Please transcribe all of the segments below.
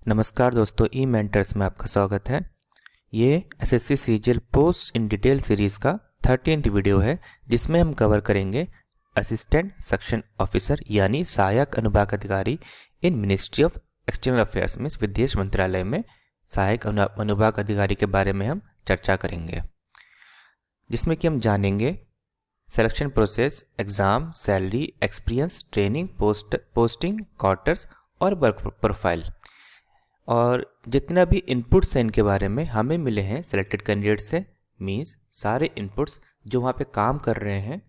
नमस्कार दोस्तों, ई मेंटर्स में आपका स्वागत है। ये SSC CGL post in detail series का 13th वीडियो है, जिसमें हम कवर करेंगे असिस्टेंट सेक्शन ऑफिसर यानी सहायक अनुभाग अधिकारी इन मिनिस्ट्री ऑफ एक्सटर्नल अफेयर्स में विदेश मंत्रालय में सहायक अनुभाग अधिकारी के बारे में हम चर्चा करेंगे, जिसमें कि हम जानेंगे selection process, exam, salary, experience, training, posting, quarters और वर्क प्रोफाइल। और जितना भी इनपुट्स हैं इनके बारे में हमें मिले हैं सिलेक्टेड कैंडिडेट से, मींस सारे इनपुट्स जो वहाँ पे काम कर रहे हैं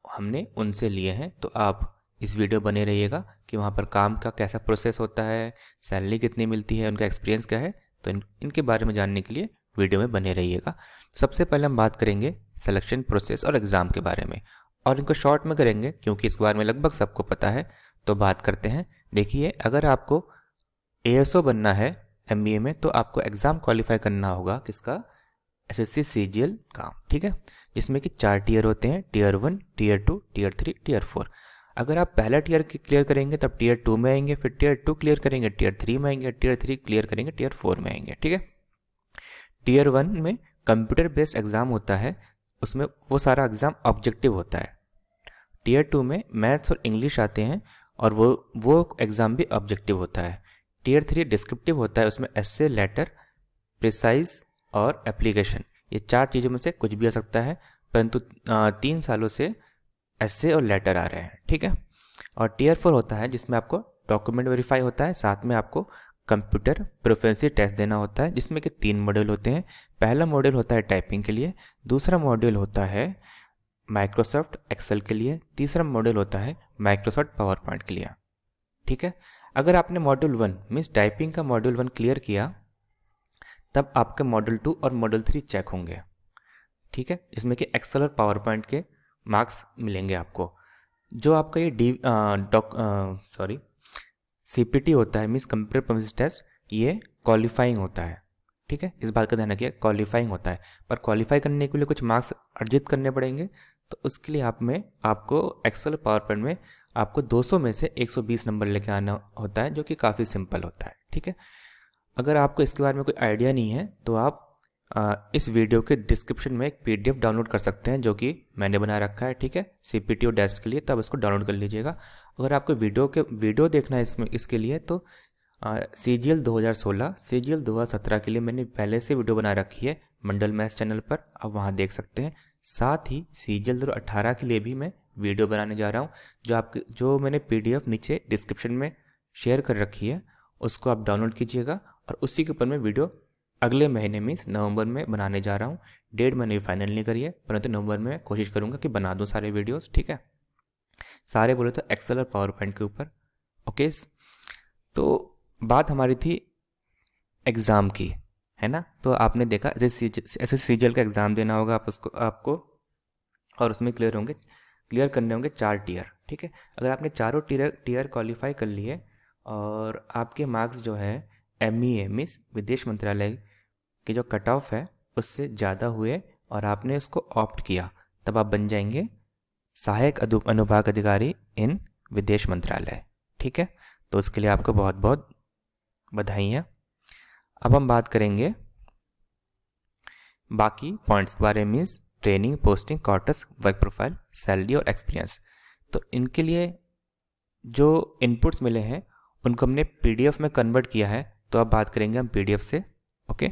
हमने उनसे लिए हैं। तो आप इस वीडियो बने रहिएगा कि वहाँ पर काम का कैसा प्रोसेस होता है, सैलरी कितनी मिलती है, उनका एक्सपीरियंस क्या है। तो इनके बारे में जानने के लिए वीडियो में बने रहिएगा। सबसे पहले हम बात करेंगे सिलेक्शन प्रोसेस और एग्ज़ाम के बारे में, और इनको शॉर्ट में करेंगे क्योंकि इस बारे में लगभग सबको पता है। तो बात करते हैं। देखिए, अगर आपको एएसओ बनना है एमबीए में तो आपको एग्ज़ाम क्वालिफाई करना होगा किसका, एसएससी सीजीएल का, ठीक है, जिसमें कि 4 टीयर होते हैं, टीयर 1, टीयर 2, टीयर 3, टीयर 4। अगर आप पहला टीयर क्लियर करेंगे तब टीयर 2 में आएंगे, फिर टीयर 2 क्लियर करेंगे टीयर 3 में आएंगे, टीयर 3 क्लियर करेंगे टीयर 4 में आएंगे, ठीक है। टीयर 1 में कंप्यूटर बेस्ड एग्ज़ाम होता है, उसमें वो सारा एग्ज़ाम ऑब्जेक्टिव होता है। टीयर 2 में मैथ्स और इंग्लिश आते हैं और वो एग्ज़ाम भी ऑब्जेक्टिव होता है। टीयर 3 डिस्क्रिप्टिव होता है, उसमें एस्से, लेटर, प्रिसाइज और एप्लीकेशन, ये 4 चीज़ों में से कुछ भी आ सकता है, परंतु 3 सालों से एस्से और लेटर आ रहे हैं, ठीक है। और टीयर 4 होता है जिसमें आपको डॉक्यूमेंट वेरीफाई होता है, साथ में आपको कंप्यूटर प्रोफिशिएंसी टेस्ट देना होता है, जिसमें कि 3 मॉड्यूल होते हैं। पहला मॉड्यूल होता है टाइपिंग के लिए, दूसरा मॉड्यूल होता है माइक्रोसॉफ्ट एक्सेल के लिए, तीसरा मॉड्यूल होता है माइक्रोसॉफ्ट पावर पॉइंट के लिए, ठीक है। अगर आपने मॉड्यूल 1 मीन्स टाइपिंग का मॉड्यूल 1 क्लियर किया तब आपके मॉड्यूल 2 और मॉड्यूल 3 चेक होंगे, ठीक है। इसमें कि एक्सेल और पावर पॉइंट के मार्क्स मिलेंगे आपको। जो आपका ये सीपीटी होता है, मीन्स कंप्यूटर प्रोफिशिएंसी टेस्ट, ये क्वालिफाइंग होता है, ठीक है। इस बात का ध्यान रखिए, क्वालिफाइंग होता है, पर क्वालिफाई करने के लिए कुछ मार्क्स अर्जित करने पड़ेंगे। तो उसके लिए आपको एक्सेल और पावर पॉइंट में आपको 200 में से 120 नंबर लेके आना होता है, जो कि काफ़ी सिंपल होता है, ठीक है। अगर आपको इसके बारे में कोई आइडिया नहीं है तो आप इस वीडियो के डिस्क्रिप्शन में एक पीडीएफ डाउनलोड कर सकते हैं, जो कि मैंने बना रखा है, ठीक है, सीपीटी और टेस्ट के लिए, तब उसको डाउनलोड कर लीजिएगा। अगर आपको वीडियो देखना है इसके लिए तो सीजीएल 2016, सीजीएल 2017 के लिए मैंने पहले से वीडियो बना रखी है मंडल मैथ्स चैनल पर, आप वहाँ देख सकते हैं। साथ ही सीजीएल 2018 के लिए भी मैं वीडियो बनाने जा रहा हूँ, जो मैंने पीडीएफ नीचे डिस्क्रिप्शन में शेयर कर रखी है, उसको आप डाउनलोड कीजिएगा। और उसी के ऊपर मैं वीडियो अगले महीने मीन्स नवंबर में बनाने जा रहा हूँ। डेट मैंने फाइनल नहीं करी है, परंतु नवंबर में कोशिश करूँगा कि बना दूँ सारे वीडियोस, ठीक है। सारे बोले तो एक्सेल और पावर पॉइंट के ऊपर, ओके। तो बात हमारी थी एग्ज़ाम की, है ना। तो आपने देखा ऐसे सीजीएल का एग्ज़ाम देना होगा आपको, और उसमें क्लियर करने होंगे 4 टीयर, ठीक है। अगर आपने चारों टीयर क्वालिफाई कर लिए और आपके मार्क्स जो है एमईए मीन्स विदेश मंत्रालय की जो कट ऑफ है उससे ज़्यादा हुए और आपने उसको ऑप्ट किया, तब आप बन जाएंगे सहायक अनुभाग अधिकारी इन विदेश मंत्रालय, ठीक है। तो उसके लिए आपको बहुत बहुत बधाइयाँ। अब हम बात करेंगे बाकी पॉइंट्स के बारे में, means training, posting, quarters, work profile, salary और एक्सपीरियंस। तो इनके लिए जो इनपुट्स मिले हैं उनको हमने पीडीएफ में कन्वर्ट किया है, तो अब बात करेंगे हम पीडीएफ से, ओके।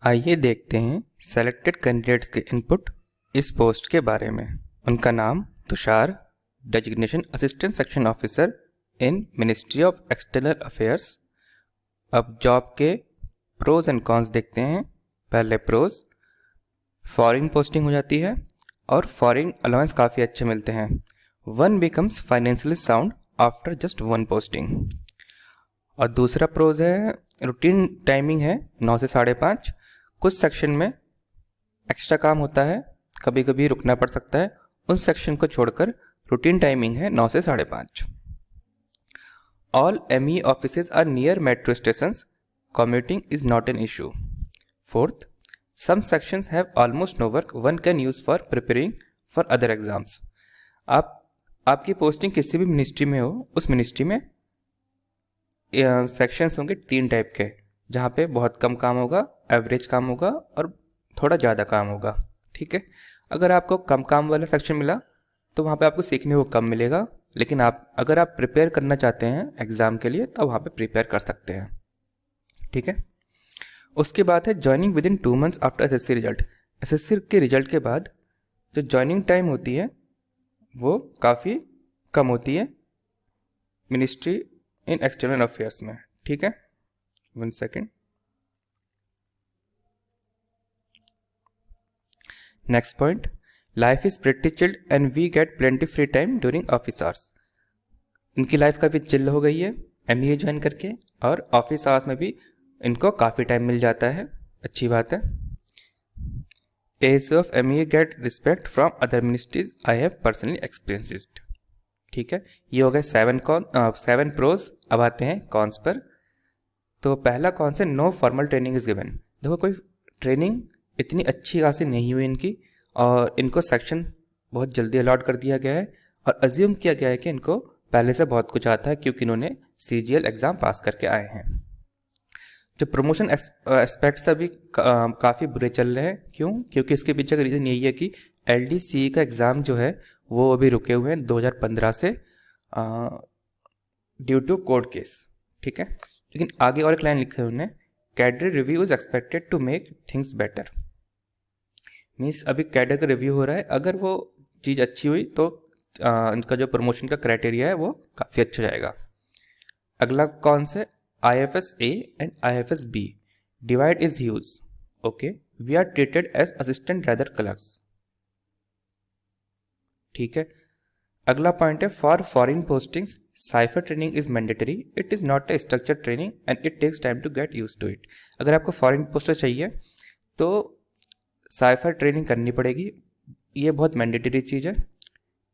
आइए देखते हैं सेलेक्टेड कैंडिडेट्स के इनपुट इस पोस्ट के बारे में। उनका नाम Tushar, designation assistant section officer in ministry of external affairs. अब जॉब के प्रोज एंड कॉन्स देखते हैं। पहले प्रोज, फॉरेन पोस्टिंग हो जाती है और फॉरेन अलाउंस काफ़ी अच्छे मिलते हैं। One becomes financially sound after just one posting. और दूसरा प्रोज है, रूटीन टाइमिंग है 9 से 5:30। कुछ सेक्शन में एक्स्ट्रा काम होता है, कभी कभी रुकना पड़ सकता है, उन सेक्शन को छोड़कर रूटीन टाइमिंग है 9 से 5:30। All ME offices are near metro stations, commuting is not an issue. Fourth, some sections have almost no work one can use for preparing for other exams. आपकी पोस्टिंग किसी भी ministry में हो, उस ministry में sections होंगे 3 type के, जहाँ पे बहुत कम काम होगा, एवरेज काम होगा और थोड़ा ज़्यादा काम होगा। ठीक है, अगर आपको कम काम वाला सेक्शन मिला तो वहाँ पे आपको सीखने को कम मिलेगा, लेकिन अगर आप प्रिपेयर करना चाहते हैं एग्ज़ाम के लिए तो वहाँ पे प्रिपेयर कर सकते हैं। ठीक है, उसके बाद है joining with in 2 months after SSC result. SSC के रिजल्ट के बाद जो ज्वाइनिंग टाइम होती है वो काफ़ी कम होती है मिनिस्ट्री इन एक्सटर्नल अफेयर्स में। ठीक है, 1 second. Next point, life is pretty chilled and we get plenty free time during office hours. इनकी लाइफ काफ़ी चिल हो गई है एमईए ज्वाइन करके, और ऑफिस आवर्स में भी इनको काफ़ी टाइम मिल जाता है, अच्छी बात है। As of MEA get respect from other ministries, I have personally experienced. ठीक है, ये हो गए 7 प्रोज। अब आते हैं कॉन्स पर। तो पहला कॉन्स है no formal training is given. देखो, कोई ट्रेनिंग इतनी अच्छी खासी नहीं हुई इनकी, और इनको सेक्शन बहुत जल्दी अलॉट कर दिया गया है, और अज्यूम किया गया है कि इनको पहले से बहुत कुछ आता है क्योंकि इन्होंने सीजीएल एग्ज़ाम पास करके आए हैं। जो प्रमोशन एस्पेक्ट्स अभी काफ़ी बुरे चल रहे हैं। क्यों? क्योंकि इसके पीछे का रीज़न यही है कि एलडीसी का एग्ज़ाम जो है वो अभी रुके हुए हैं 2015 से ड्यू टू कोर्ट केस। ठीक है, लेकिन आगे और एक लाइन लिखे उन्होंने, cadre review is expected to make things better. Means अभी कैडर का रिव्यू हो रहा है, अगर वो चीज़ अच्छी हुई तो इनका जो प्रमोशन का क्राइटेरिया है वो काफ़ी अच्छा जाएगा। अगला कौन से, IFS A and IFS B divide is huge. Okay, we are treated as assistant rather clerks. ठीक है, अगला पॉइंट है for foreign postings cipher training is mandatory, it is not a structure training and it takes time to get use to it. अगर आपको foreign poster चाहिए तो cipher training करनी पड़ेगी, ये बहुत मैंडेटरी चीज़ है,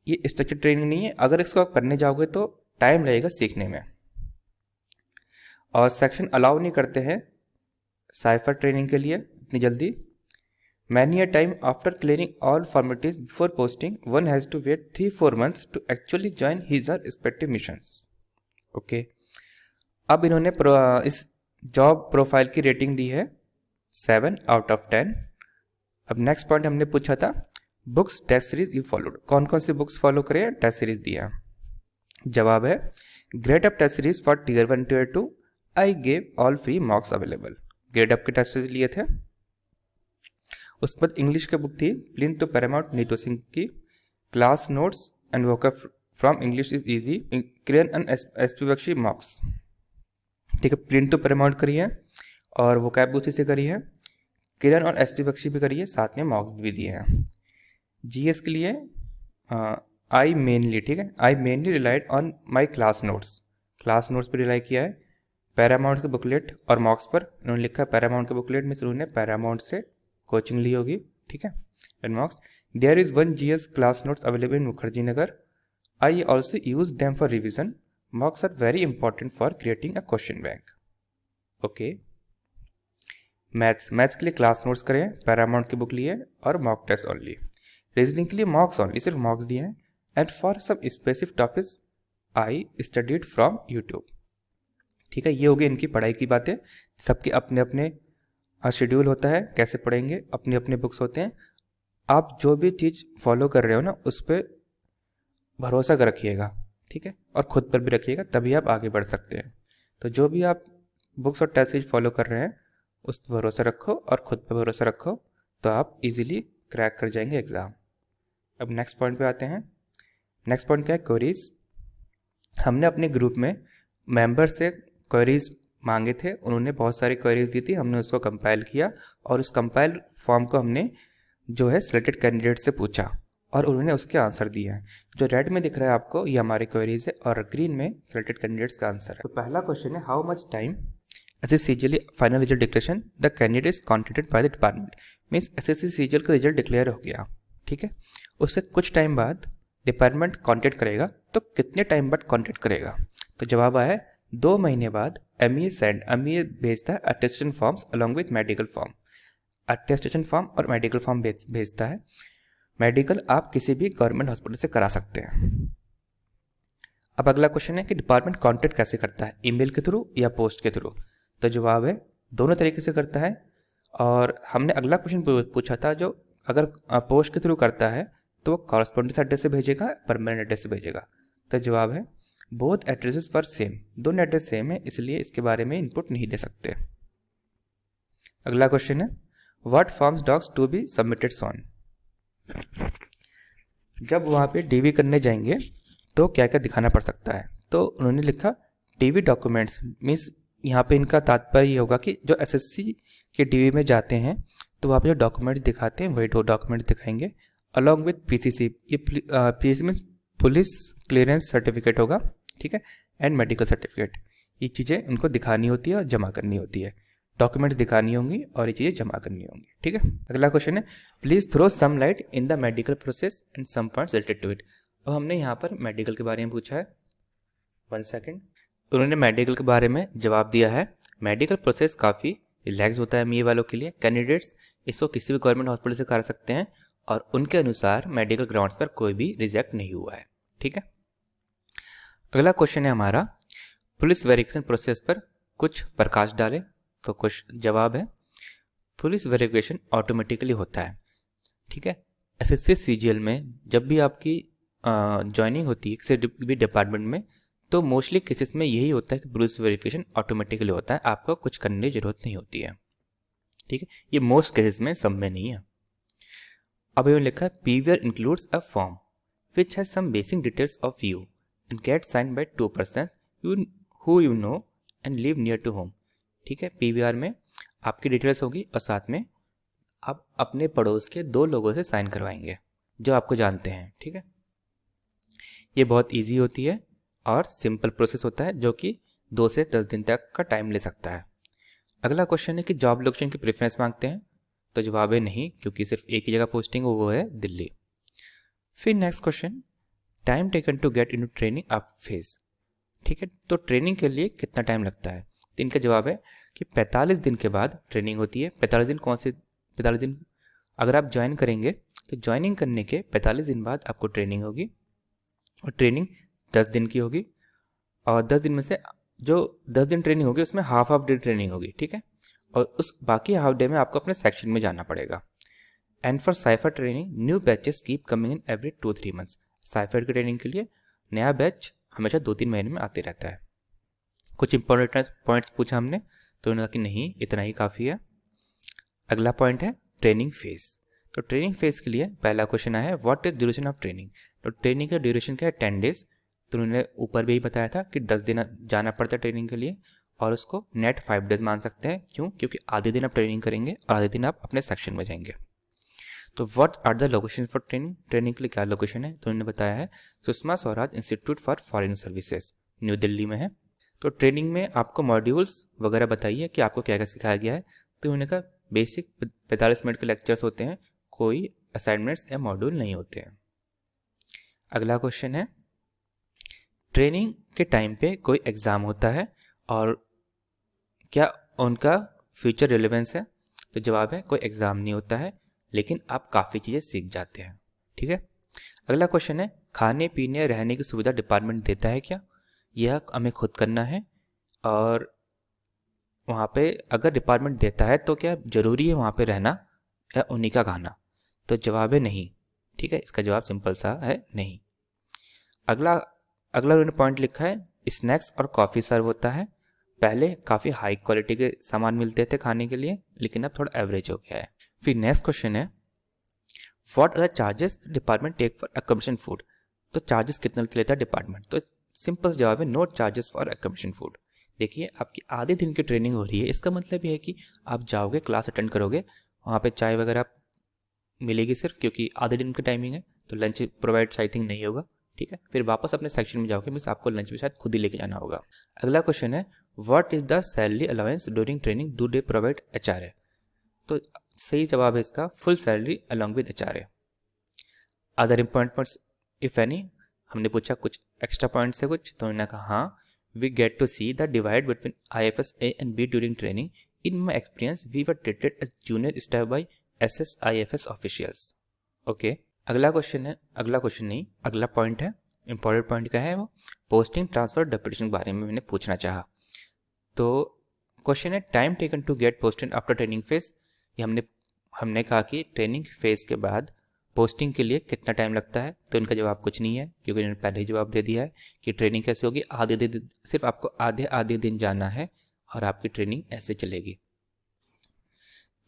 ये स्ट्रक्चर ट्रेनिंग नहीं है। अगर इसको आप करने जाओगे तो टाइम लगेगा सीखने में, और सेक्शन अलाउ नहीं करते हैं साइफर ट्रेनिंग के लिए इतनी जल्दी। Many a time after clearing all formalities before posting one has to wait 3-4 months to actually join his or respective missions. Okay, अब इन्होंने इस जॉब प्रोफाइल की रेटिंग दी है 7 out of 10। अब नेक्स्ट पॉइंट हमने पूछा था books test series you followed, कौन कौन सी बुक्स फॉलो करें, टेस्ट सीरीज दिया। जवाब है grade up test series for Tier 1 Tier 2 I gave all free mocks available. Grade up के टेस्ट सीरीज लिए थे। उसके बाद इंग्लिश की बुक थी Plinth to Paramount Neetu Singh की, class notes and vocab from English is easy, Kiran and SP Bakshi mocks. ठीक है, प्लिंथ टू पैरामाउंट करी है और वोकैब उसी से करी है, किरण और एसपी बख्शी भी करी है, साथ में मॉक्स भी दिए हैं। जीएस के लिए आई मेनली, ठीक है, I mainly relied on my class notes पर रिलाई किया है। पैरामाउंट के बुकलेट और मॉक्स पर उन्होंने लिखा है पैरामाउंट के बुकलेट में उन्होंने पैरामाउंट से कोचिंग ली होगी। ठीक है, and mocks there is 1 GS class notes available in Mukherjee Nagar, I also use them for revision, mocks are very important for creating a question bank. Okay, maths के लिए क्लास नोट्स करें, Paramount की book लिए और mock test only. Reasoning के लिए मॉक्स only, सिर्फ mocks दिए हैं, and for some specific topics I studied from YouTube. ठीक है, ये हो गई इनकी पढ़ाई की बातें। सबके अपने अपने शेड्यूल होता है, कैसे पढ़ेंगे, अपने अपने बुक्स होते हैं। आप जो भी चीज़ फॉलो कर रहे हो ना उस पर भरोसा कर रखिएगा, ठीक है, और ख़ुद पर भी रखिएगा, तभी आप आगे बढ़ सकते हैं। तो जो भी आप बुक्स और टेस्ट सीरीज फॉलो कर रहे हैं उस पर भरोसा रखो और ख़ुद पर भरोसा रखो, तो आप इजीली क्रैक कर जाएंगे एग्ज़ाम। अब नेक्स्ट पॉइंट पे आते हैं। नेक्स्ट पॉइंट क्या है, क्वेरीज। हमने अपने ग्रुप में मेंबर से क्वेरीज मांगे थे, उन्होंने बहुत सारी क्वेरीज दी थी, हमने उसको कंपाइल किया और उस कंपाइल फॉर्म को हमने जो है सिलेक्टेड कैंडिडेट से पूछा और उन्होंने उसके आंसर दिए हैं। जो रेड में दिख रहा है आपको ये हमारी क्वेरीज है और ग्रीन में सिलेक्टेड कैंडिडेट्स का आंसर है। तो पहला क्वेश्चन है how much time SSC CGL final result declaration the candidate is contacted by the department. Means SSC CGL का रिजल्ट डिक्लेयर हो गया, ठीक है, उससे कुछ टाइम बाद डिपार्टमेंट कॉन्टेक्ट करेगा, तो कितने टाइम बाद कॉन्टेक्ट करेगा? तो जवाब आया 2 महीने बाद एमईए भेजता है attestation forms along with medical form. Attestation form और मेडिकल फॉर्म भेजता है। मेडिकल आप किसी भी गवर्नमेंट हॉस्पिटल से करा सकते हैं। अब अगला क्वेश्चन है कि डिपार्टमेंट कॉन्टेक्ट कैसे करता है, ईमेल के थ्रू या पोस्ट के थ्रू। तो जवाब है दोनों तरीके से करता है। और हमने अगला क्वेश्चन पूछा था, जो अगर पोस्ट के थ्रू करता है तो वो कॉरस्पॉन्डेंस एड्रेस से भेजेगा, परमानेंट एड्रेस से भेजेगा। तो जवाब है बोथ एड्रेसेस फॉर सेम, दोनों एड्रेस सेम है, इसलिए इसके बारे में इनपुट नहीं दे सकते। अगला क्वेश्चन है what forms docs to be submitted on. जब वहाँ पे डीवी करने जाएंगे तो क्या क्या दिखाना पड़ सकता है। तो उन्होंने लिखा डीवी डॉक्यूमेंट्स, मीन्स यहाँ पे इनका तात्पर्य ये होगा कि जो एसएससी के डीवी में जाते हैं तो वहाँ पे जो डॉक्यूमेंट्स दिखाते हैं वही दो डॉक्यूमेंट्स दिखाएंगे अलॉन्ग विथ पीसीसी। ये PCC means police clearance certificate होगा, ठीक है, एंड मेडिकल सर्टिफिकेट। ये चीज़ें उनको दिखानी होती है और जमा करनी होती है। डॉक्यूमेंट्स दिखानी होंगी और ये चीज़ें जमा करनी होंगी, ठीक है। अगला क्वेश्चन है please throw some light in the medical process and some points related to it. अब हमने यहाँ पर मेडिकल के बारे में पूछा है। 1 सेकेंड। उन्होंने मेडिकल के बारे में जवाब दिया है मेडिकल प्रोसेस काफ़ी रिलैक्स होता है एमईए वालों के लिए। कैंडिडेट्स इसको किसी भी गवर्नमेंट हॉस्पिटल से करा सकते हैं और उनके अनुसार मेडिकल ग्राउंड्स पर कोई भी रिजेक्ट नहीं हुआ है, ठीक है। अगला क्वेश्चन है हमारा पुलिस वेरिफिकेशन प्रोसेस पर कुछ प्रकाश डाले। तो कुछ जवाब है पुलिस वेरिफिकेशन ऑटोमेटिकली होता है, ठीक है। एसएससी सीजीएल में जब भी आपकी ज्वाइनिंग होती है किसी भी डिपार्टमेंट में तो मोस्टली केसेस में यही होता है कि पुलिस वेरिफिकेशन ऑटोमेटिकली होता है, आपको कुछ करने की जरूरत नहीं होती है, ठीक है। ये मोस्ट केसेस में, सब में नहीं है। अब ये लिखा है PVR includes a form which has some basic details of you and get signed by 2 persons who you know and live near to home, ठीक है। पीवीआर में आपकी डिटेल्स होगी और साथ में आप अपने पड़ोस के 2 लोगों से साइन करवाएंगे जो आपको जानते हैं, ठीक है। ये बहुत इजी होती है और सिंपल प्रोसेस होता है जो कि 2 से 10 दिन तक का टाइम ले सकता है। अगला क्वेश्चन है कि जॉब लोकेशन की प्रेफरेंस मांगते हैं। तो जवाब है नहीं, क्योंकि सिर्फ एक ही जगह पोस्टिंग हो, वो है दिल्ली। फिर next question time taken to get into training up phase, ठीक है। तो ट्रेनिंग के लिए कितना टाइम लगता है। तो इनका जवाब है कि 45 दिन के बाद ट्रेनिंग होती है। 45 दिन कौन से 45 दिन, अगर आप ज्वाइन करेंगे तो ज्वाइनिंग करने के 45 दिन बाद आपको ट्रेनिंग होगी और ट्रेनिंग 10 दिन की होगी। और 10 दिन में से जो 10 दिन ट्रेनिंग होगी उसमें हाफ डे ट्रेनिंग होगी, ठीक है। और उस बाकी हाफ डे में आपको अपने सेक्शन में जाना पड़ेगा। And for cipher training new batches keep coming in every 2-3 months. Cipher की ट्रेनिंग के लिए नया बैच हमेशा 2-3 महीने में आते रहता है। कुछ इंपॉर्टेंट पॉइंट्स पूछा हमने तो उन्होंने कहा कि नहीं, इतना ही काफ़ी है। अगला पॉइंट है ट्रेनिंग फेज। तो ट्रेनिंग फेज के लिए पहला क्वेश्चन आया है what is duration of training. तो ट्रेनिंग का ड्यूरेशन क्या है, 10 डेज। तो उन्होंने ऊपर भी यही बताया था कि 10 दिन जाना पड़ता है ट्रेनिंग के लिए और उसको नेट 5 डेज मान सकते हैं। क्यों, क्योंकि आधे दिन आप ट्रेनिंग करेंगे और आधे दिन आप अपने सेक्शन में जाएंगे। तो what are the location for training, training के लिए क्या लोकेशन है। तो उन्होंने बताया है Sushma Swaraj institute for foreign services, new Delhi में है। तो ट्रेनिंग में आपको मॉड्यूल्स वगैरह बताइए कि आपको क्या क्या सिखाया गया है। तो उन्होंने कहा बेसिक 45 मिनट के लेक्चर्स होते हैं, कोई असाइनमेंट्स या मॉड्यूल नहीं होते हैं। अगला क्वेश्चन है ट्रेनिंग के टाइम पे कोई एग्ज़ाम होता है और क्या उनका फ्यूचर रिलेवेंस है। तो जवाब है कोई एग्ज़ाम नहीं होता है, लेकिन आप काफ़ी चीज़ें सीख जाते हैं, ठीक है। अगला क्वेश्चन है खाने पीने रहने की सुविधा डिपार्टमेंट देता है क्या, यह हमें खुद करना है। और वहाँ पे अगर डिपार्टमेंट देता है तो क्या ज़रूरी है वहाँ पे रहना या उन्हीं का खाना। तो जवाब है नहीं, ठीक है। इसका जवाब सिंपल सा है नहीं। अगला उन्होंने पॉइंट लिखा है स्नैक्स और कॉफ़ी सर्व होता है। पहले काफ़ी हाई क्वालिटी के सामान मिलते थे खाने के लिए, लेकिन अब थोड़ा एवरेज हो गया है। फिर नेक्स्ट क्वेश्चन है what are the charges department take for accommodation food. तो चार्जेस कितना लेता है डिपार्टमेंट। तो सिंपल जवाब है no charges for accommodation food. देखिए आपकी आधे दिन की ट्रेनिंग हो रही है, इसका मतलब ये है कि आप जाओगे, क्लास अटेंड करोगे, वहाँ पे चाय वगैरह मिलेगी सिर्फ, क्योंकि आधे दिन की टाइमिंग है। तो लंच प्रोवाइड आई थिंक नहीं होगा, ठीक है। फिर वापस अपने सेक्शन में जाओगे, मीन्स आपको लंच भी शायद खुद ही लेके जाना होगा। अगला क्वेश्चन है what is the salary allowance during training do they provide HRA. तो सही जवाब है इसका full salary along with HRA. Other important points if any, हमने पूछा कुछ एक्स्ट्रा पॉइंट्स है कुछ, तो उन्होंने कहा हाँ we get to see the divide between IFS A and B during training. In my experience, we were treated as junior staff by SSIFS officials. Okay. अगला क्वेश्चन नहीं, अगला पॉइंट है, इंपॉर्टेंट पॉइंट क्या है वो पोस्टिंग, ट्रांसफ़र, डिप्यूटेशन के बारे में मैंने पूछना चाहा। तो क्वेश्चन है time taken to get posted after training phase. ये हमने कहा कि ट्रेनिंग फेज के बाद पोस्टिंग के लिए कितना टाइम लगता है, तो इनका जवाब कुछ नहीं है क्योंकि इन्होंने पहले ही जवाब दे दिया है कि ट्रेनिंग कैसे होगी, आधे दिन, सिर्फ आपको आधे दिन जाना है और आपकी ट्रेनिंग ऐसे चलेगी।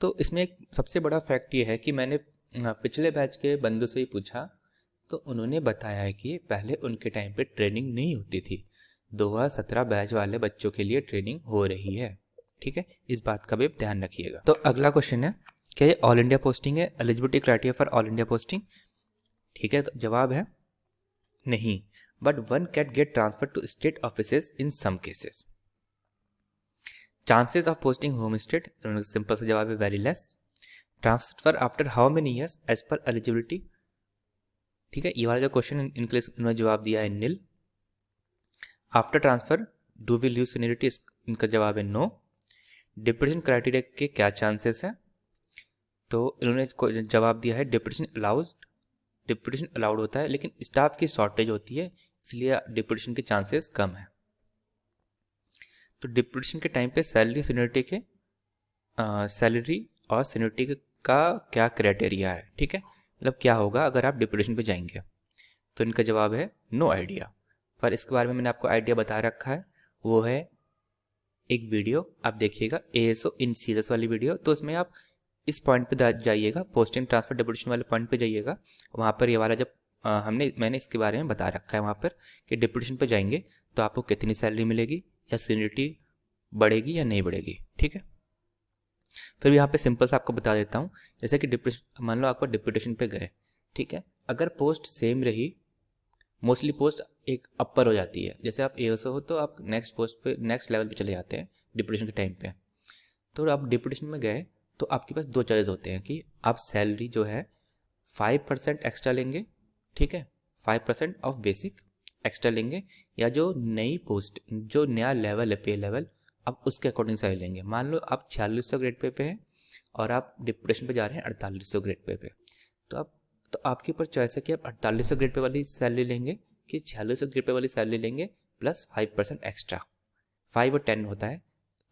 तो इसमें एक सबसे बड़ा फैक्ट ये है कि मैंने पिछले बैच के बंदों से ही पूछा तो उन्होंने बताया है कि पहले उनके टाइम पे ट्रेनिंग नहीं होती थी। 2017 बैच वाले बच्चों के लिए ट्रेनिंग हो रही है, ठीक है, इस बात का भी ध्यान रखिएगा। तो अगला क्वेश्चन है, क्या ये ऑल इंडिया पोस्टिंग है, eligibility criteria for all India posting? ठीक है, तो जवाब है नहीं, but one can get transfer to state offices in some cases. Chances of posting home state, simple सा जवाब है very less. Transfer after how many years as per eligibility, ठीक है, ये वाला जो क्वेश्चन इनके लिए उन्होंने जवाब दिया है nil. After transfer do we lose seniority, इनका जवाब है नो। डिप्यूटेशन क्राइटेरिया के क्या चांसेस है, तो इन्होंने जवाब दिया है डिप्यूटेशन अलाउड होता है लेकिन स्टाफ की शॉर्टेज होती है इसलिए डिप्यूटेशन के चांसेस कम है। तो डिप्यूटेशन के टाइम पे सैलरी सीनियरिटी के सैलरी और सीनियरिटी का क्या क्राइटेरिया है, ठीक है, मतलब क्या होगा अगर आप डिप्यूटेशन पे जाएंगे, तो इनका जवाब है नो आइडिया। पर इसके बारे में मैंने आपको आइडिया बता रखा है, वो है एक वीडियो आप देखिएगा ASO इन सीरियस वाली वीडियो, तो उसमें आप इस पॉइंट पे जाइएगा, पोस्टिंग ट्रांसफर डिप्यूटेशन वाले पॉइंट पे जाइएगा, वहाँ पर ये वाला जब मैंने इसके बारे में बता रखा है वहाँ पर कि डिप्यूटेशन पे जाएंगे तो आपको कितनी सैलरी मिलेगी या सीनियरिटी बढ़ेगी या नहीं बढ़ेगी, ठीक है। फिर यहाँ पे सिंपल सा आपको बता देता हूँ, जैसे कि डिप्यूटेशन, मान लो आपको डिप्यूटेशन पे गए, ठीक है, अगर पोस्ट सेम रही, मोस्टली पोस्ट एक अपर हो जाती है, जैसे आप ASO हो तो आप नेक्स्ट पोस्ट पे नेक्स्ट लेवल पे चले जाते हैं डिप्यूटेशन के टाइम पे। तो आप डिप्यूटेशन में गए तो आपके पास दो चॉइस होते हैं कि आप सैलरी जो है 5% एक्स्ट्रा लेंगे, ठीक है, 5% ऑफ बेसिक एक्स्ट्रा लेंगे, या जो नई पोस्ट जो नया लेवल है पे लेवल आप उसके अकॉर्डिंग सैलरी लेंगे। मान लो आप 4600 ग्रेड पे हैं और आप डिप्यूटेशन पे जा रहे हैं 4800 ग्रेड पे, तो आपके ऊपर चॉइस है कि आप 4800 ग्रेड पे वाली सैलरी लेंगे कि 4600 ग्रेड पे वाली सैलरी लेंगे प्लस 5% एक्स्ट्रा। 5 और 10 होता है,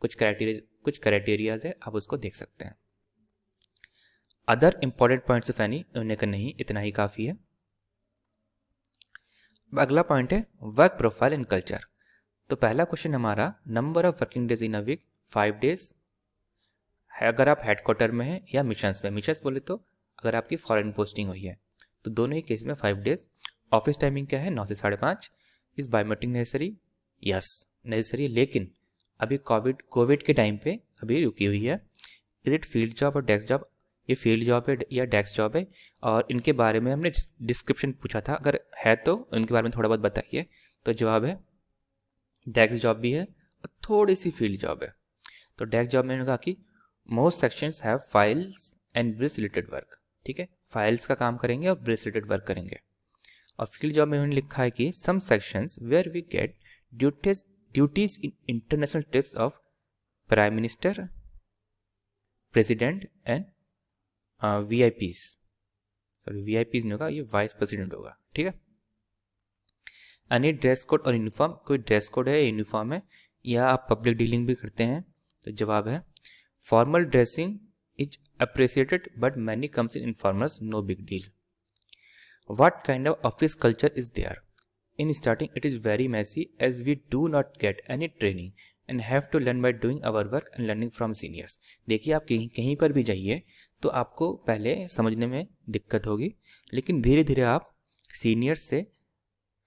कुछ क्राइटेरियाज है, आप उसको देख सकते हैं। Other important points of any, उन्होंने कहा नहीं इतना ही काफ़ी है। अगला पॉइंट है वर्क प्रोफाइल एंड कल्चर। तो पहला क्वेश्चन हमारा number of working days in a week 5 days है अगर आप हेडक्वार्टर में हैं या मिशंस में। मिशंस बोले तो अगर आपकी फॉरेन पोस्टिंग हुई है तो दोनों ही केस में 5 डेज। ऑफिस टाइमिंग क्या है 9 से 5:30। इस बायोमेट्रिक नेसेसरी, यस नेसेसरी, लेकिन अभी कोविड के टाइम पे अभी रुकी हुई है। इज इट फील्ड जॉब और डेस्क जॉब, ये फील्ड जॉब है या डेस्क जॉब है, और इनके बारे में हमने डिस्क्रिप्शन पूछा था, अगर है तो इनके बारे में थोड़ा बहुत बताइए। तो जवाब है डेस्क जॉब भी है और थोड़ी सी फील्ड जॉब है। तो डेस्क जॉब में उन्होंने कहा कि most sections have files and bridge related work, ठीक है, फाइल्स का काम करेंगे और ब्रिज रिलेटेड वर्क करेंगे। और फील्ड जॉब में उन्होंने लिखा है कि some sections where we get duties in international trips of prime minister, president and VIPs, sorry VIPs नहीं होगा, ये वाइस प्रेसिडेंट होगा, ठीक है। एनी ड्रेस कोड और यूनिफॉर्म, कोई ड्रेस कोड है, यूनिफॉर्म है, या आप पब्लिक डीलिंग भी करते हैं? तो जवाब है formal dressing is appreciated but many comes in informals, no big deal. What kind of office culture is there? In starting it is very messy as we do not get any training and have to learn by doing our work and learning from seniors. देखिए आप कहीं पर भी जाइए तो आपको पहले समझने में दिक्कत होगी, लेकिन धीरे धीरे आप सीनियर्स से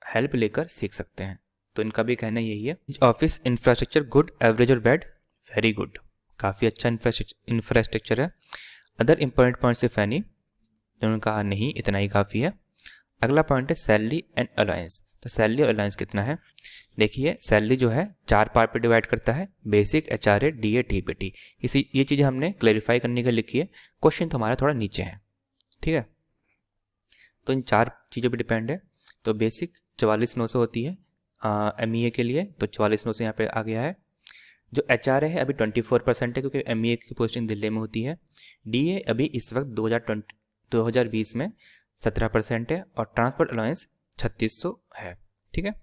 हेल्प लेकर सीख सकते हैं। तो इनका भी कहना यही है। ऑफिस इंफ्रास्ट्रक्चर गुड, एवरेज और बैड? वेरी गुड, काफ़ी अच्छा इंफ्रास्ट्रक्चर है। Other important points if any? उन्होंने कहा नहीं इतना ही काफ़ी है। अगला पॉइंट है सैलरी एंड अलाउंस। तो सैलरी और अलाउंस कितना है? देखिए सैलरी जो है 4 पार्ट पे डिवाइड करता है, बेसिक, HRA, DA, TPT। ये चीज़ें हमने क्लैरिफाई करने के लिए लिखी है, क्वेश्चन तो हमारा थोड़ा नीचे है, ठीक है। तो इन 4 चीज़ों पे डिपेंड है। तो बेसिक 44,900 होती है MEA के लिए, तो 44,900 यहाँ पे आ गया है। जो HRA है अभी 24% है क्योंकि MEA की पोस्टिंग दिल्ली में होती है। DA अभी इस वक्त 2020 में 17% है और ट्रांसपोर्ट अलाउंस 3600 है, ठीक है।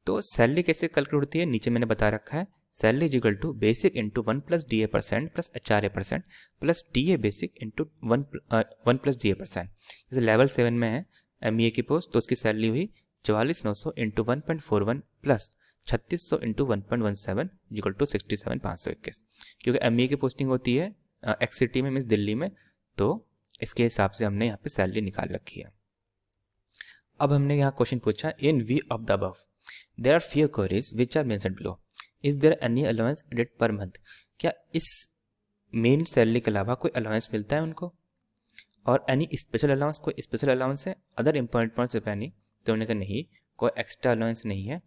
तो सैलरी कैसे कैलकुलेट होती है, नीचे मैंने बता रखा है। Salary is equal to basic into 1 plus D A percent plus HRA percent plus D A basic into 1 plus D A percent. जैसे लेवल 7 में है MEA की पोस्ट, तो उसकी सैलरी हुई 44,900 into 1.41 plus 3600 into 1.17 equal to 67,521। क्योंकि MEA की posting होती है एक्स-सिटी में, मीन्स दिल्ली में, तो इसके हिसाब से हमने यहाँ पे सैलरी निकाल रखी है। अब हमने यहाँ क्वेश्चन पूछा, in view of the above there are few queries which are mentioned below, is there any allowance added per month. क्या इस मेन सैलरी के अलावा कोई अलाउंस मिलता है उनको, और एनी स्पेशल अलाउंस, कोई स्पेशल अलाउंस है, other important points if any. तो उन्होंने कहा नहीं, कोई एक्स्ट्रा अलाउंस नहीं है,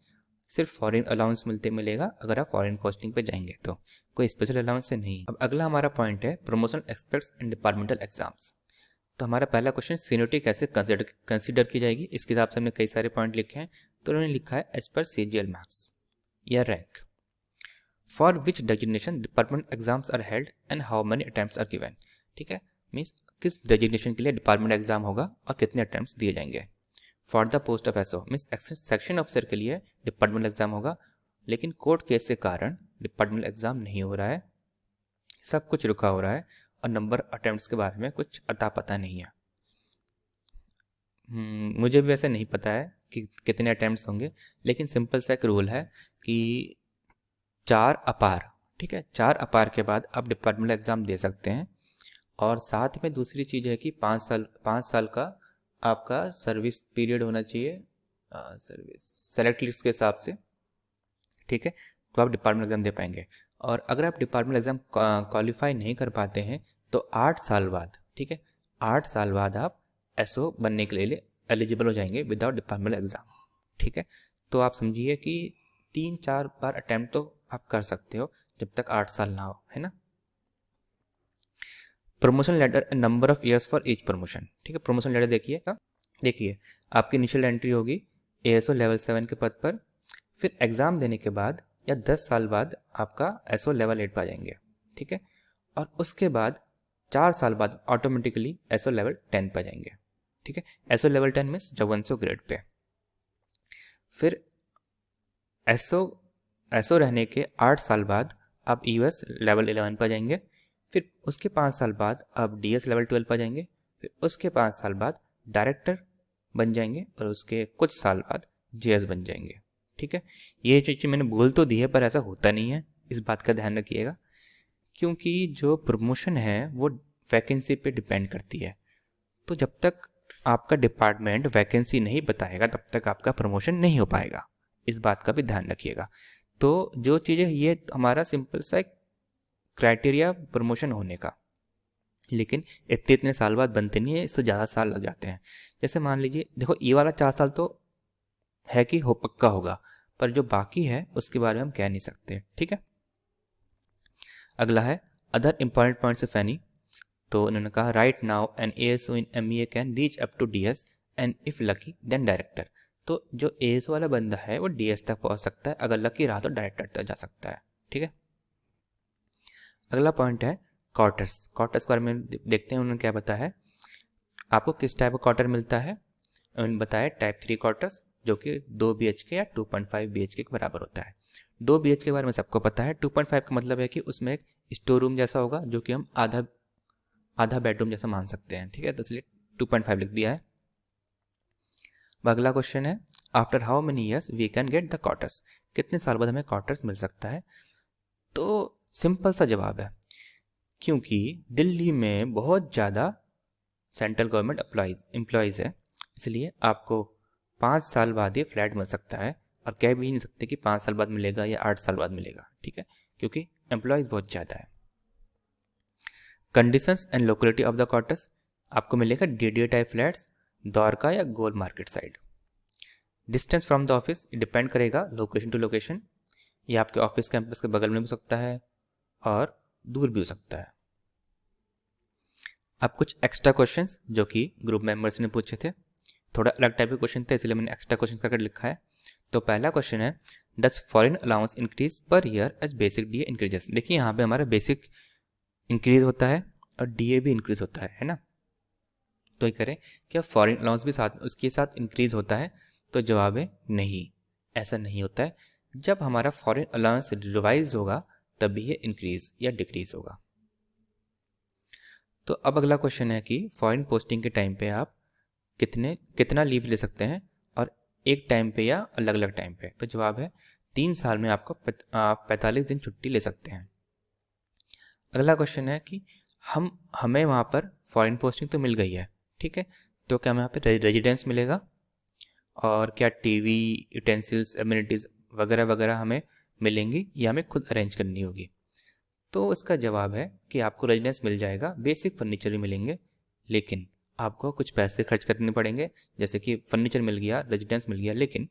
सिर्फ फॉरेन अलाउंस मिलेगा अगर आप फॉरेन पोस्टिंग पे जाएंगे, तो कोई स्पेशल अलाउंस नहीं। अब अगला हमारा पॉइंट है promotion aspects and departmental exams. तो हमारा पहला क्वेश्चन सीनियरिटी कैसे कंसिडर की जाएगी, इसके हिसाब से हमने कई सारे पॉइंट लिखे हैं। तो उन्होंने लिखा है एज पर CGL मार्क्स या रैंक, for which designation department exams are held and how many attempts are given. ठीक है, मीन्स किस डेजिग्नेशन के लिए डिपार्टमेंट एग्जाम होगा और कितने अटेम्प्ट्स दिए जाएंगे। For the post of SO means section officer के लिए डिपार्टमेंट एग्जाम होगा, लेकिन कोर्ट केस के कारण डिपार्टमेंट एग्जाम नहीं हो रहा है, सब कुछ रुका हो रहा है, और नंबर अटेम्प्ट्स के बारे में कुछ अता पता नहीं है। मुझे भी वैसे नहीं पता है कि कितने अटेम्प्ट्स होंगे, लेकिन सिंपल सा एक रूल है कि 4 अपार, ठीक है, 4 अपार के बाद आप डिपार्टमेंट एग्ज़ाम दे सकते हैं। और साथ में दूसरी चीज़ है कि 5 साल का आपका सर्विस पीरियड होना चाहिए, सर्विस सेलेक्ट लिस्ट के हिसाब से, ठीक है, तो आप डिपार्टमेंट एग्ज़ाम दे पाएंगे। और अगर आप डिपार्टमेंट एग्ज़ाम क्वालिफाई नहीं कर पाते हैं तो 8 साल बाद, ठीक है, 8 साल बाद आप SO बनने के लिए एलिजिबल हो जाएंगे विदाउट डिपार्टमेंट एग्ज़ाम। ठीक है, तो आप समझिए कि 3-4 बार अटैम्प्ट तो आप कर सकते हो जब तक 8 साल ना हो, है ना। Promotion letter number of years for each promotion. ठीक है, प्रमोशन लेटर देखिए आपकी इनिशियल एंट्री होगी ASO लेवल 7 के पद पर, फिर एग्ज़ाम देने के बाद या 10 साल बाद आपका SO लेवल 8 पर आ जाएंगे। ठीक है, और उसके बाद 4 साल बाद ऑटोमेटिकली SO लेवल 10 पर जाएंगे। ठीक है, SO लेवल 10 मीन्स जब 100 ग्रेड पे। फिर SO रहने के 8 साल बाद आप EOS लेवल 11 पर जाएंगे। फिर उसके 5 साल बाद आप DS लेवल 12 पर जाएंगे। फिर उसके 5 साल बाद डायरेक्टर बन जाएंगे और उसके कुछ साल बाद JS बन जाएंगे। ठीक है, ये चीज़ मैंने बोल तो दी है पर ऐसा होता नहीं है, इस बात का ध्यान रखिएगा, क्योंकि जो प्रमोशन है वो वैकेंसी पे डिपेंड करती है। तो जब तक आपका डिपार्टमेंट वैकेंसी नहीं बताएगा तब तक आपका प्रमोशन नहीं हो पाएगा, इस बात का भी ध्यान रखिएगा। तो जो चीज़ें, ये हमारा सिंपल सा एक क्राइटेरिया प्रमोशन होने का, लेकिन इतने साल बाद बनते नहीं है, इससे ज़्यादा साल लग जाते हैं। जैसे मान लीजिए, देखो ये वाला 4 साल तो है कि हो पक्का होगा, पर जो बाकी है उसके बारे में हम कह नहीं सकते। ठीक है, अगला है other important points of any. तो उन्होंने कहा right now an ASO in MEA can reach up to DS and if lucky then director. तो जो ASO वाला बंदा है वो DS तक पहुंच सकता है, अगर लकी रहा तो डायरेक्टर तक जा सकता है। ठीक है, अगला पॉइंट है क्वार्टर्स। क्वार्टर्स के बारे में देखते हैं, उन्होंने क्या बताया है, आपको किस टाइप का क्वार्टर मिलता है। उन्होंने बताया टाइप 3 क्वार्टर्स, जो कि 2 BHK या 2.5 BHK के बराबर होता है। 2 BHK के बारे में सबको पता है। 2.5 का मतलब है कि उसमें एक स्टोर रूम जैसा होगा, जो कि हम आधा बेडरूम जैसा मान सकते हैं। ठीक है, तो इसलिए 2.5 लिख दिया है। अगला क्वेश्चन है after how many years we can get the quarters, कितने साल बाद हमें क्वार्टर्स मिल सकता है। तो सिंपल सा जवाब है, क्योंकि दिल्ली में बहुत ज़्यादा सेंट्रल गवर्नमेंट एम्प्लॉयज़ है, इसलिए आपको 5 साल बाद ये फ्लैट मिल सकता है, और कह भी नहीं सकते कि 5 साल बाद मिलेगा या 8 साल बाद मिलेगा। ठीक है, क्योंकि एम्प्लॉयज़ बहुत ज़्यादा है। Conditions and locality of the quarters, आपको मिलेगा DDA टाइप फ्लैट्स, द्वारका या Gol market side. Distance from the office depend करेगा लोकेशन टू लोकेशन, ये आपके ऑफिस कैंपस के बगल में भी हो सकता है और दूर भी हो सकता है। अब कुछ एक्स्ट्रा क्वेश्चंस जो कि ग्रुप मेंबर्स ने पूछे थे, थोड़ा अलग टाइप के क्वेश्चन थे, इसलिए मैंने एक्स्ट्रा क्वेश्चन करके लिखा है। तो पहला क्वेश्चन है does foreign allowance increase per year as basic DA increases. देखिए यहाँ पे हमारा बेसिक इंक्रीज होता है और DA भी इंक्रीज होता है ना। तो ये करें क्या फॉरेन अलाउंस भी साथ उसके साथ इंक्रीज होता है, तो जवाब है नहीं। ऐसा नहीं होता है। जब हमारा फॉरेन अलाउंस रिवाइज होगा तभी ये इंक्रीज या डिक्रीज होगा। तो अब अगला क्वेश्चन है कि फॉरेन पोस्टिंग के टाइम पे आप कितना लीव ले सकते हैं और एक टाइम पे या अलग अलग टाइम पे। तो जवाब है 3 साल में आपको 45 दिन छुट्टी ले सकते हैं। अगला क्वेश्चन है कि हमें वहाँ पर फॉरेन पोस्टिंग तो मिल गई है, ठीक है, तो क्या हमें यहाँ पे रेजिडेंस मिलेगा और क्या टीवी, यूटेंसिल्स, एमिनिटीज़ वगैरह वगैरह हमें मिलेंगी या हमें खुद अरेंज करनी होगी। तो इसका जवाब है कि आपको रेजिडेंस मिल जाएगा, बेसिक फर्नीचर भी मिलेंगे, लेकिन आपको कुछ पैसे खर्च करने पड़ेंगे। जैसे कि फर्नीचर मिल गया, रेजिडेंस मिल गया, लेकिन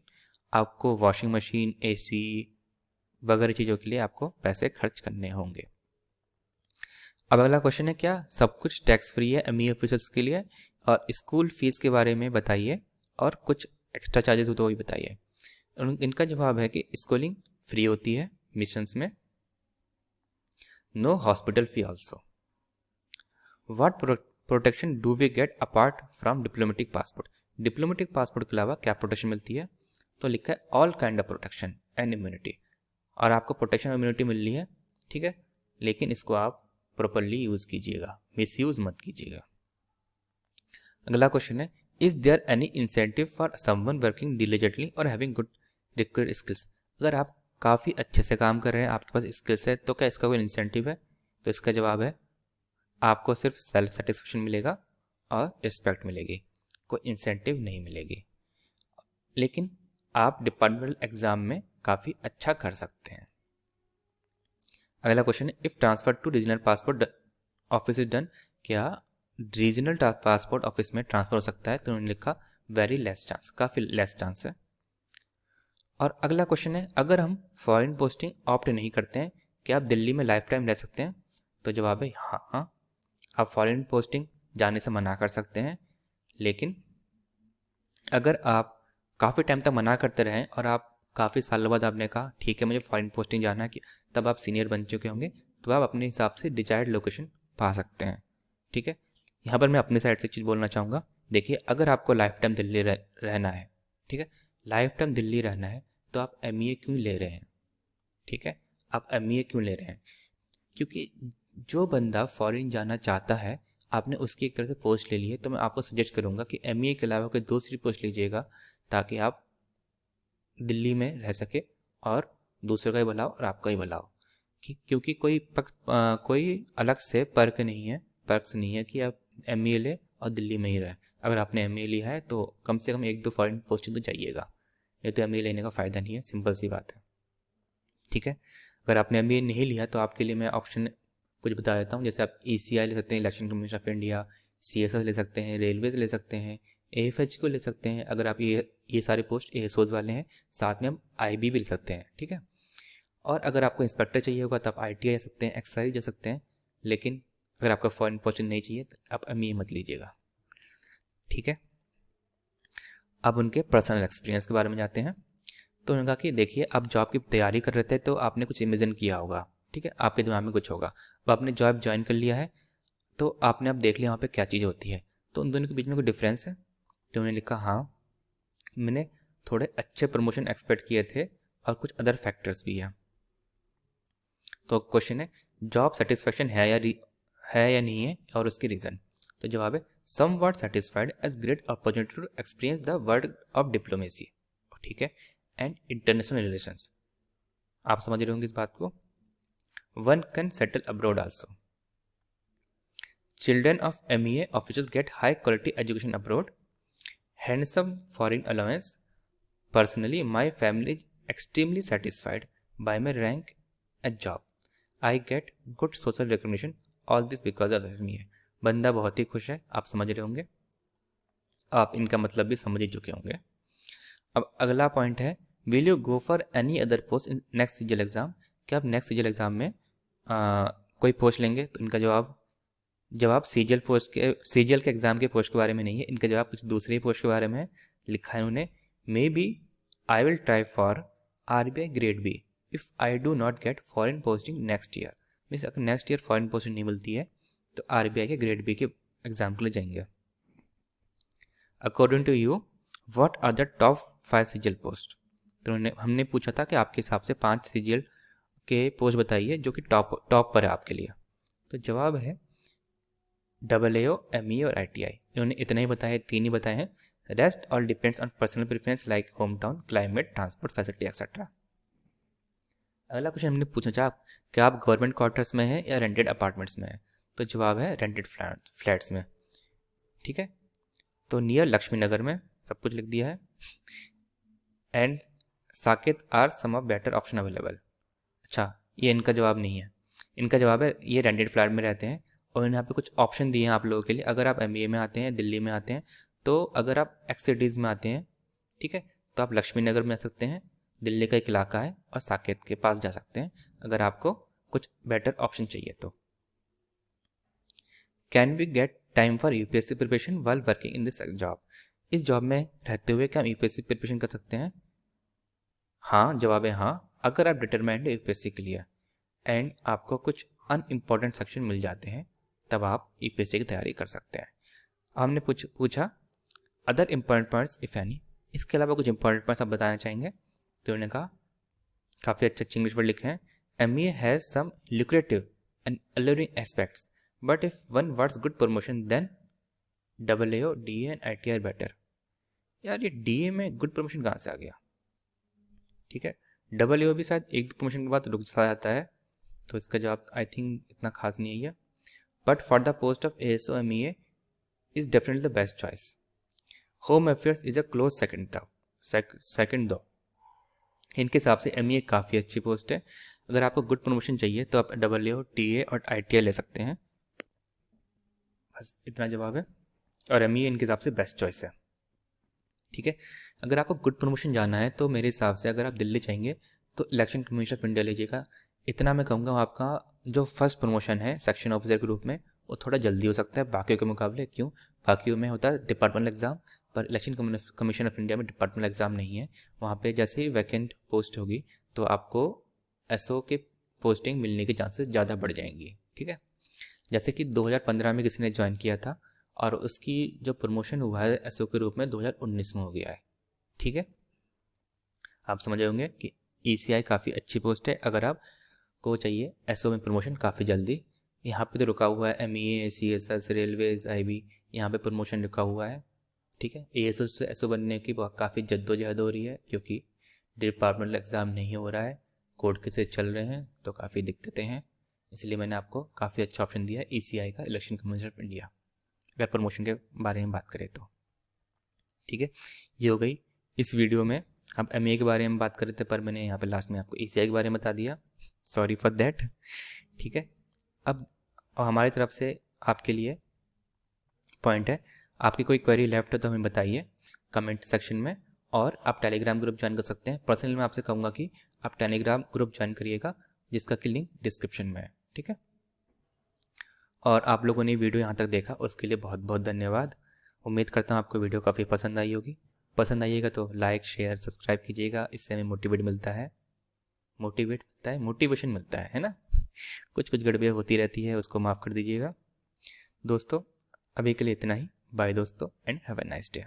आपको वॉशिंग मशीन, एसी वगैरह चीज़ों के लिए आपको पैसे खर्च करने होंगे। अब अगला क्वेश्चन है क्या सब कुछ टैक्स फ्री है एमई ऑफिसर्स के लिए, और स्कूल फीस के बारे में बताइए और कुछ एक्स्ट्रा चार्जेस हो तो वही बताइए। इनका जवाब है कि स्कूलिंग फ्री होती है मिशंस में, no hospital fee also. What protection do we get apart from diplomatic passport. Diplomatic passport के अलावा क्या प्रोटेक्शन मिलती है, तो लिखा है all kind of protection and immunity. और आपको प्रोटेक्शन और इम्यूनिटी मिल रही है, ठीक है, लेकिन इसको आप प्रॉपरली यूज कीजिएगा, मिसयूज मत कीजिएगा। अगला क्वेश्चन है is there any incentive for someone working diligently और हैविंग गुड रिक्वायर्ड स्किल्स। अगर आप काफ़ी अच्छे से काम कर रहे हैं, आपके पास स्किल्स है, तो क्या इसका कोई इंसेंटिव है, तो इसका जवाब है आपको सिर्फ सेल्फ सेटिस्फेक्शन मिलेगा और रिस्पेक्ट मिलेगी, कोई इंसेंटिव नहीं मिलेगी। लेकिन आप डिपार्टमेंटल एग्जाम में काफ़ी अच्छा कर सकते हैं। अगला क्वेश्चन है if transfer to regional passport office is done, क्या रीजनल पासपोर्ट ऑफिस में ट्रांसफर हो सकता है, तो उन्होंने लिखा वेरी लेस चांस, काफ़ी लेस चांस है। और अगला क्वेश्चन है अगर हम फॉरेन पोस्टिंग ऑप्ट नहीं करते हैं, क्या आप दिल्ली में लाइफ टाइम रह सकते हैं, तो जवाब है हाँ, आप फॉरेन पोस्टिंग जाने से मना कर सकते हैं। लेकिन अगर आप काफ़ी टाइम तक मना करते रहें और आप काफ़ी सालों बाद आपने कहा ठीक है मुझे फॉरेन पोस्टिंग जाना है, कि तब आप सीनियर बन चुके होंगे, तो आप अपने हिसाब से डिजायर्ड लोकेशन पा सकते हैं, ठीक है। यहाँ पर मैं अपनी साइड से एक चीज़ बोलना चाहूँगा, देखिए अगर आपको लाइफ टाइम दिल्ली रहना है, ठीक है, लाइफ टाइम दिल्ली रहना है, तो आप एमईए क्यों ले रहे हैं, ठीक है, आप एमईए क्यों ले रहे हैं, क्योंकि जो बंदा फॉरेन जाना चाहता है, आपने उसकी एक तरह से पोस्ट ले ली है, तो मैं आपको सजेस्ट करूँगा कि एमईए के अलावा कोई दूसरी पोस्ट लीजिएगा, ताकि आप दिल्ली में रह सके और दूसरों का ही भला हो और आपका ही भला हो। क्योंकि कोई अलग से पर्क्स नहीं है कि आप एमईए ले और दिल्ली में ही रहे। अगर आपने एमईए लिया है तो कम से कम 1-2 फॉरेन पोस्टिंग तो जाइएगा, नहीं तो एमईए लेने का फ़ायदा नहीं है, सिंपल सी बात है, ठीक है। अगर आपने एमईए नहीं लिया तो आपके लिए मैं ऑप्शन कुछ बता देता हूँ, जैसे आप ईसीआई ले सकते हैं, election commission of India, CSS ले सकते हैं, रेलवेज ले सकते हैं, एएफएच को ले सकते हैं। अगर आप ये सारे पोस्ट एएसओज वाले हैं, साथ में हम आईबी भी ले सकते हैं, ठीक है। और अगर आपको इंस्पेक्टर चाहिए होगा तो आप आईटीआई जा सकते हैं, एक्साइज जा सकते हैं, लेकिन अगर आपका फॉरेन पोस्टिंग नहीं चाहिए तो आप एमईए मत लीजिएगा, ठीक है। अब उनके पर्सनल एक्सपीरियंस के बारे में जाते हैं। तो उन्होंने कहा कि देखिए आप जॉब की तैयारी कर रहे थे तो आपने कुछ इमेजिन किया होगा, ठीक है, आपके दिमाग में कुछ होगा। अब आपने जॉब ज्वाइन कर लिया है तो आपने अब देख लिया वहाँ पे क्या चीज़ होती है, तो उन दोनों के बीच में कोई डिफरेंस है, तो उन्होंने लिखा हाँ मैंने थोड़े अच्छे प्रमोशन एक्सपेक्ट किए थे और कुछ अदर फैक्टर्स भी है। तो क्वेश्चन है जॉब सेटिस्फेक्शन है या नहीं है और उसके रीज़न, तो जवाब है some word satisfied as great opportunity to experience the world of diplomacy, ठीक है, एंड इंटरनेशनल रिलेशंस। आप समझ रहे होंगे इस बात को। One can settle abroad also. Children of MEA officials get high quality education abroad. Handsome foreign allowance. Personally, my family is extremely satisfied by my rank and job. I get good social recognition. All this because of MEA. बंदा बहुत ही खुश है, आप समझ रहे होंगे, आप इनका मतलब भी समझ ही चुके होंगे। अब अगला पॉइंट है will you go for any other post in next CGL exam, क्या आप नेक्स्ट सीजीएल एग्जाम में कोई पोस्ट लेंगे, तो इनका जवाब सीजीएल के एग्जाम के पोस्ट के बारे में नहीं है, इनका जवाब कुछ दूसरे पोस्ट के बारे में है। लिखा है उन्होंने maybe I will try for RBI grade B if I do not get foreign posting next year. Means अगर नेक्स्ट ईयर फॉरेन पोस्टिंग नहीं मिलती है तो आरबीआई के ग्रेड बी के एग्जाम के लिए जाएंगे। According to you what are the top 5 CGL post, फिर हमने पूछा था कि आपके हिसाब से 5 सीजीएल के पोस्ट बताइए जो कि टॉप पर है आपके लिए। तो जवाब है AAO, ME और ITI। इन्होंने इतना ही बताया, 3 ही बताए हैं। Rest all depends on personal preference like home town, climate, transport facility etcetera. अगला क्वेश्चन हमने पूछा था कि आप गवर्नमेंट क्वार्टर्स में हैं या रेंटेड अपार्टमेंट्स में हैं। तो जवाब है रेंटेड फ्लैट्स में। ठीक है, तो नियर लक्ष्मी नगर में, सब कुछ लिख दिया है। And Saket are some of better option available. अच्छा, ये इनका जवाब नहीं है, इनका जवाब है ये रेंटेड फ्लैट में रहते हैं। और यहाँ पे कुछ ऑप्शन दिए हैं आप लोगों के लिए। अगर आप MBA में आते हैं, दिल्ली में आते हैं, तो अगर आप एक्स सिटीज़ में आते हैं, ठीक है, तो आप लक्ष्मी नगर में आ सकते हैं, दिल्ली का एक इलाका है, और साकेत के पास जा सकते हैं अगर आपको कुछ बेटर ऑप्शन चाहिए तो। Can we get time for UPSC preparation while working in this job. इस जॉब में रहते हुए क्या हम UPSC प्रिपरेशन कर सकते हैं? हाँ, जवाब है हाँ, अगर आप डिटरमाइंड है UPSC के लिए एंड आपको कुछ अनइम्पॉर्टेंट सेक्शन मिल जाते हैं, तब आप UPSC की तैयारी कर सकते हैं। हमने पूछा other important points if any, इसके अलावा कुछ इंपॉर्टेंट पॉइंट्स आप बताना चाहेंगे? तो उन्होंने कहा काफ़ी अच्छे इंग्लिश वर्ड लिखे हैं। MBA has some lucrative and alluring aspects, but if one wants good promotion then AAO, DA and ITI are better। यार ये DA में गुड प्रमोशन कहाँ से आ गया? ठीक है, AAO भी शायद एक प्रमोशन के बाद रुक सा जाता है, तो इसका जवाब आई थिंक इतना खास नहीं है। But for the post of ASO MEA is definitely the best choice. Home affairs is a close second दो। इनके हिसाब से MEA काफ़ी अच्छी पोस्ट है। अगर आपको गुड प्रमोशन चाहिए तो आप AAO, TA और ITI ले सकते हैं। बस इतना जवाब है, और MEA इनके हिसाब से बेस्ट चॉइस है। ठीक है, अगर आपको गुड प्रमोशन जाना है तो मेरे हिसाब से अगर आप दिल्ली चाहेंगे तो इलेक्शन कमीशन ऑफ इंडिया लीजिएगा। इतना मैं कहूँगा, आपका जो फर्स्ट प्रमोशन है सेक्शन ऑफिसर के रूप में वो थोड़ा जल्दी हो सकता है बाकियों के मुकाबले। क्यों? बाकियों में होता है डिपार्टमेंटल एग्जाम, पर इलेक्शन कमीशन ऑफ इंडिया में डिपार्टमेंटल एग्जाम नहीं है। वहाँ पे जैसे ही वैकेंट पोस्ट होगी तो आपको SO के पोस्टिंग मिलने के चांसेस ज़्यादा बढ़ जाएंगी। ठीक है, जैसे कि 2015 में किसी ने ज्वाइन किया था और उसकी जो प्रमोशन हुआ है SO के रूप में 2019 में हो गया है। ठीक है, आप समझ होंगे कि ECI काफ़ी अच्छी पोस्ट है अगर आप को चाहिए SO में प्रमोशन काफ़ी जल्दी। यहाँ पे तो रुका हुआ है MEA, CSS, रेलवेज, IB, यहाँ पे प्रमोशन रुका हुआ है। ठीक है, ASO से SO बनने की काफ़ी जद्दोजहद हो रही है क्योंकि डिपार्टमेंटल एग्ज़ाम नहीं हो रहा है, कोर्ट केसेस चल रहे हैं, तो काफ़ी दिक्कतें हैं। इसलिए मैंने आपको काफ़ी अच्छा ऑप्शन दिया है ECI का, इलेक्शन कमीशन ऑफ इंडिया, अगर प्रमोशन के बारे में बात करें तो। ठीक है, ये हो गई इस वीडियो में। हम MEA के बारे में बात कर रहे थे, पर मैंने यहाँ पे लास्ट में आपको ECI के बारे में बता दिया, सॉरी फॉर दैट। ठीक है, अब हमारी तरफ से आपके लिए पॉइंट है, आपकी कोई क्वेरी लेफ्ट है तो हमें बताइए कमेंट सेक्शन में, और आप टेलीग्राम ग्रुप ज्वाइन कर सकते हैं। पर्सनली मैं आपसे कहूँगा कि आप टेलीग्राम ग्रुप ज्वाइन करिएगा, जिसका कि लिंक डिस्क्रिप्शन में है। ठीक है, और आप लोगों ने वीडियो यहाँ तक देखा उसके लिए बहुत बहुत धन्यवाद। उम्मीद करता हूँ आपको वीडियो काफ़ी पसंद आई होगी। पसंद आइएगा तो लाइक, शेयर, सब्सक्राइब कीजिएगा, इससे हमें मोटिवेशन मिलता है ना। कुछ गड़बड़ियाँ होती रहती है, उसको माफ़ कर दीजिएगा। दोस्तों, अभी के लिए इतना ही। बाय दोस्तों, and have a nice day.